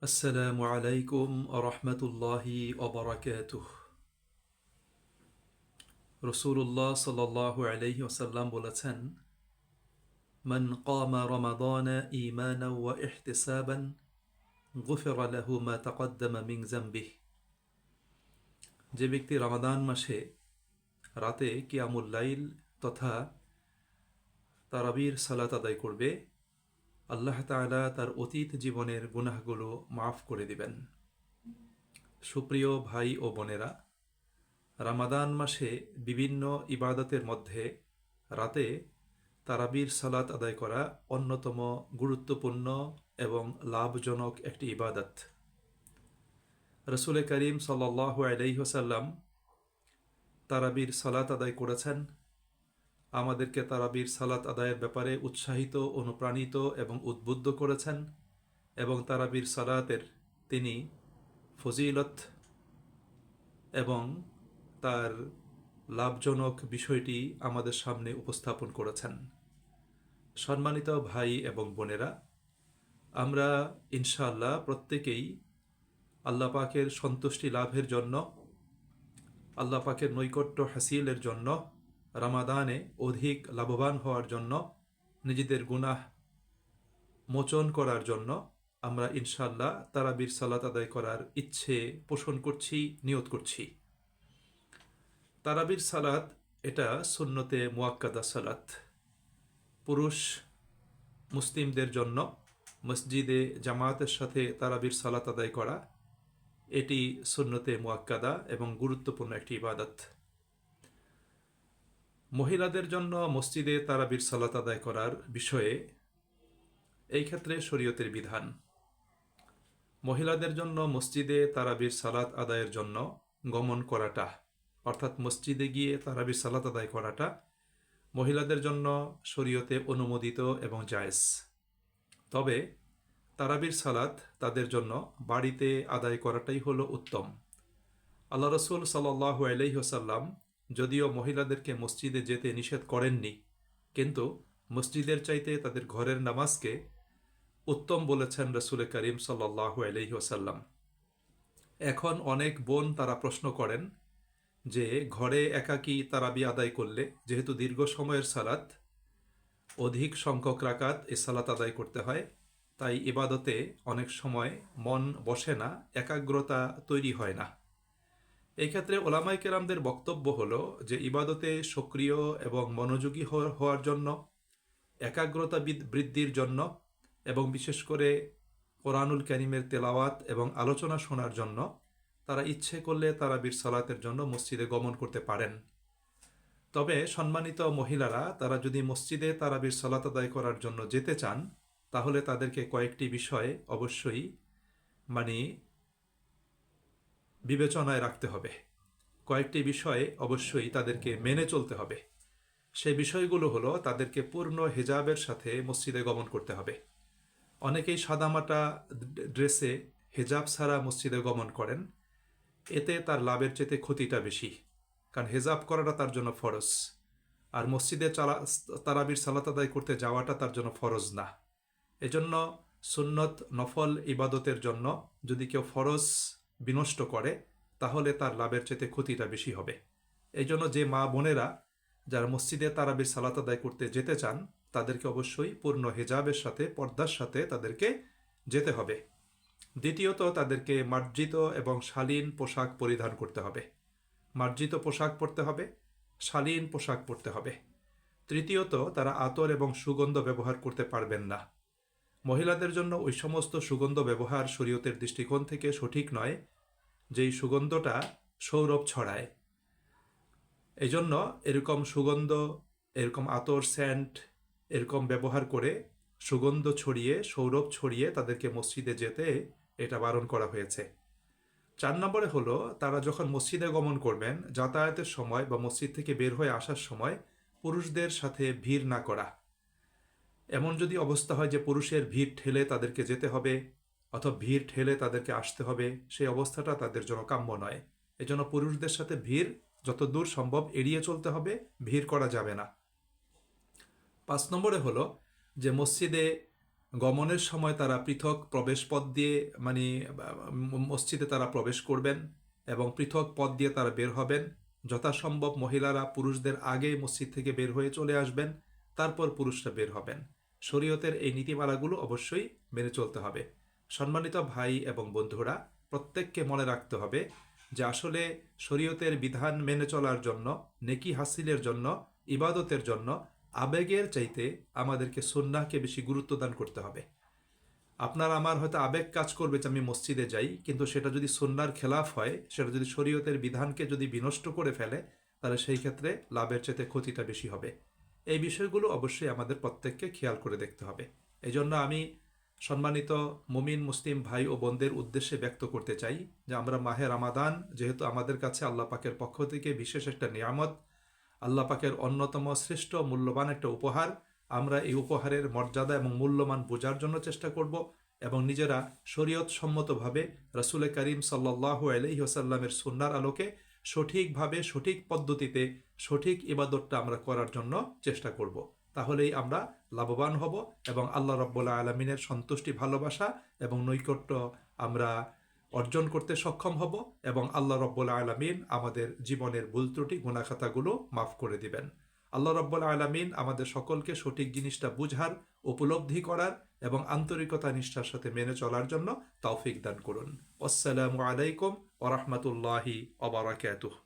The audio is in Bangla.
আসসালামু আলাইকুম রহমতুল্লাহি ওবরাকাতুহ। রসুল্লাহ সাল্লাল্লাহু আলাইহি ওয়াসাল্লাম বলেছেন, মান কামা রমাদান ঈমানান ওয়া ইহতিসাবান গুফিরা লাহু মা তাকদ্দামা মিন যামবিহি। যে ব্যক্তি রমাদান মাসে রাতে কিয়ামুল লাইল তথা তারাবির সালাত আদায় করবে, আল্লাহ তাআলা তার অতীত জীবনের গুনাহগুলো মাফ করে দিবেন। সুপ্রিয় ভাই ও বোনেরা, রামাদান মাসে বিভিন্ন ইবাদতের মধ্যে রাতে তারাবির সালাত আদায় করা অন্যতম গুরুত্বপূর্ণ এবং লাভজনক একটি ইবাদত। রসুল করিম সাল্লাল্লাহু আলাইহি ওয়াসাল্লাম তারাবির সালাত আদায় করেছেন, আমাদেরকে তারাবির সালাত আদায়ের ব্যাপারে উৎসাহিত, অনুপ্রাণিত এবং উদ্বুদ্ধ করেছেন এবং তারাবির সালাতের তিনি ফজিলত এবং তার লাভজনক বিষয়টি আমাদের সামনে উপস্থাপন করেছেন। সম্মানিত ভাই এবং বোনেরা, আমরা ইনশাআল্লাহ প্রত্যেকেই আল্লাহ পাকের সন্তুষ্টি লাভের জন্য, আল্লাহ পাকের নৈকট্য হাসিলের জন্য, রামাদানে অধিক লাভবান হওয়ার জন্য, নিজেদের গুনাহ মোচন করার জন্য আমরা ইনশাআল্লাহ তারাবির সালাত আদায় করার ইচ্ছে পোষণ করছি, নিয়ত করছি। তারাবির সালাত এটা সুন্নতে মুয়াক্কাদা সালাত। পুরুষ মুসলিমদের জন্য মসজিদে জামায়াতের সাথে তারাবির সালাত আদায় করা এটি সুন্নতে মুয়াক্কাদা এবং গুরুত্বপূর্ণ একটি ইবাদত। মহিলাদের জন্য মসজিদে তারাবির সালাত আদায় করার বিষয়ে এই ক্ষেত্রে শরীয়তের বিধান। মহিলাদের জন্য মসজিদে তারাবির সালাত আদায়ের জন্য গমন করাটা, অর্থাৎ মসজিদে গিয়ে তারাবির সালাত আদায় করাটা মহিলাদের জন্য শরীয়তে অনুমোদিত এবং জায়েজ। তবে তারাবির সালাত তাদের জন্য বাড়িতে আদায় করাটাই হলো উত্তম। আল্লাহ রসুল সাল্লাল্লাহু আলাইহি ওয়াসাল্লাম যদিও মহিলাদেরকে মসজিদে যেতে নিষেধ করেননি, কিন্তু মসজিদের চাইতে তাদের ঘরের নামাজকে উত্তম বলেছেন রসুল করিম সাল্লাল্লাহু আলাইহি ওয়াসাল্লাম। এখন অনেক বোন তারা প্রশ্ন করেন যে ঘরে একাকী তারাবি আদায় করলে, যেহেতু দীর্ঘ সময়ের সালাত, অধিক সংখ্যক রাকাত এই সালাত আদায় করতে হয়, তাই ইবাদতে অনেক সময় মন বসে না, একাগ্রতা তৈরি হয় না। এই ক্ষেত্রে ওলামায়ে কেরামদের বক্তব্য হলো যে ইবাদতে সক্রিয় এবং মনোযোগী হওয়ার জন্য, একাগ্রতা বৃদ্ধির জন্য এবং বিশেষ করে কোরআনুল কারীমের তেলাওয়াত এবং আলোচনা শোনার জন্য তারা ইচ্ছে করলে তারাবির সালাতের জন্য মসজিদে গমন করতে পারেন। তবে সম্মানিত মহিলারা তারা যদি মসজিদে তারাবির সালাত আদায় করার জন্য যেতে চান, তাহলে তাদেরকে কয়েকটি বিষয় অবশ্যই বিবেচনায় রাখতে হবে। কয়েকটি বিষয়ে অবশ্যই তাদেরকে মেনে চলতে হবে। সেই বিষয়গুলো হলো, তাদেরকে পূর্ণ হিজাবের সাথে মসজিদে গমন করতে হবে। অনেকেই সাদামাটা ড্রেসে হিজাব ছাড়া মসজিদে গমন করেন, এতে তার লাভের চেয়ে ক্ষতিটা বেশি, কারণ হিজাব করাটা তার জন্য ফরজ, আর মসজিদে তারাবির সালাত আদায় করতে যাওয়াটা তার জন্য ফরজ না। এজন্য সুন্নত নফল ইবাদতের জন্য যদি কেউ ফরজ বিনষ্ট করে, তাহলে তার লাভের চেয়ে ক্ষতিটা বেশি হবে। এই জন্য যে মা বোনেরা যারা মসজিদে তারাবির সালাত আদায় করতে যেতে চান, তাদেরকে অবশ্যই পূর্ণ হিজাবের সাথে, পর্দার সাথে তাদেরকে যেতে হবে। দ্বিতীয়ত, তাদেরকে মার্জিত এবং শালীন পোশাক পরিধান করতে হবে। মার্জিত পোশাক পরতে হবে, শালীন পোশাক পরতে হবে। তৃতীয়ত, তারা আতর এবং সুগন্ধ ব্যবহার করতে পারবেন না। মহিলাদের জন্য ওই সমস্ত সুগন্ধ ব্যবহার শরীয়তের দৃষ্টিকোণ থেকে সঠিক নয় যেই সুগন্ধটা সৌরভ ছড়ায়। এই জন্য এরকম সুগন্ধ, এরকম আতর, সেন্ট এরকম ব্যবহার করে সুগন্ধ ছড়িয়ে, সৌরভ ছড়িয়ে তাদেরকে মসজিদে যেতে এটা বারণ করা হয়েছে। 4 নম্বরে হলো, তারা যখন মসজিদে গমন করবেন, যাতায়াতের সময় বা মসজিদ থেকে বের হয়ে আসার সময় পুরুষদের সাথে ভিড় না করা। এমন যদি অবস্থা হয় যে পুরুষের ভিড় ঠেলে তাদেরকে যেতে হবে অথবা ভিড় ঠেলে তাদেরকে আসতে হবে, সেই অবস্থাটা তাদের জন্য কাম্য নয়। এজন্য পুরুষদের সাথে ভিড় যত দূর সম্ভব এড়িয়ে চলতে হবে, ভিড় করা যাবে না। 5 নম্বরে হলো যে মসজিদে গমনের সময় তারা পৃথক প্রবেশ পথ দিয়ে মানে মসজিদে তারা প্রবেশ করবেন এবং পৃথক পথ দিয়ে তারা বের হবেন। যথাসম্ভব মহিলারা পুরুষদের আগে মসজিদ থেকে বের হয়ে চলে আসবেন, তারপর পুরুষরা বের হবেন। শরীয়তের এই নীতিমালাগুলো অবশ্যই মেনে চলতে হবে। সম্মানিত ভাই এবং বন্ধুরা, প্রত্যেককে মনে রাখতে হবে যে আসলে শরীয়তের বিধান মেনে চলার জন্য, নেকি হাসিলের জন্য, ইবাদতের জন্য আবেগের চাইতে আমাদেরকে সুন্নাহকে বেশি গুরুত্ব দান করতে হবে। আপনার আমার হয়তো আবেগ কাজ করবে যে আমি মসজিদে যাই, কিন্তু সেটা যদি সুন্নাহর খেলাফ হয়, সেটা যদি শরীয়তের বিধানকে যদি বিনষ্ট করে ফেলে, তাহলে সেই ক্ষেত্রে লাভের চাইতে ক্ষতিটা বেশি হবে। এই বিষয়গুলো অবশ্যই আমাদের প্রত্যেককে খেয়াল করে দেখতে হবে। এই জন্য আমি সম্মানিত মুমিন মুসলিম ভাই ও বোনদের উদ্দেশ্যে ব্যক্ত করতে চাই যে আমরা মাহে রামাদান যেহেতু আমাদের কাছে আল্লাহ পাকের পক্ষ থেকে বিশেষ একটা নিয়ামত, আল্লাহ পাকের অন্যতম শ্রেষ্ঠ মূল্যবান একটা উপহার, আমরা এই উপহারের মর্যাদা এবং মূল্যমান বোঝার জন্য চেষ্টা করব এবং নিজেরা শরীয়ত সম্মতভাবে রাসূল করিম সাল্লাল্লাহু আলাইহি ওয়াসাল্লামের সুন্নাহর আলোকে সঠিকভাবে সঠিক পদ্ধতিতে সঠিক ইবাদতটা আমরা করার জন্য চেষ্টা করব। তাহলেই আমরা লাভবান হব এবং আল্লাহ রাব্বুল আলামিনের সন্তুষ্টি, ভালোবাসা এবং নৈকট্য আমরা অর্জন করতে সক্ষম হব এবং আল্লাহ রাব্বুল আলামিন আমাদের জীবনের ভুল ত্রুটি গুনাহখাতাগুলো মাফ করে দিবেন। আল্লাহ রাব্বুল আলামিন আমাদের সকলকে সঠিক জিনিসটা বুঝার, উপলব্ধি করার এবং আন্তরিকতা নিষ্ঠার সাথে মেনে চলার জন্য তৌফিক দান করুন। আসসালামু আলাইকুম ওয়া রাহমাতুল্লাহি ওয়া বারাকাতুহু।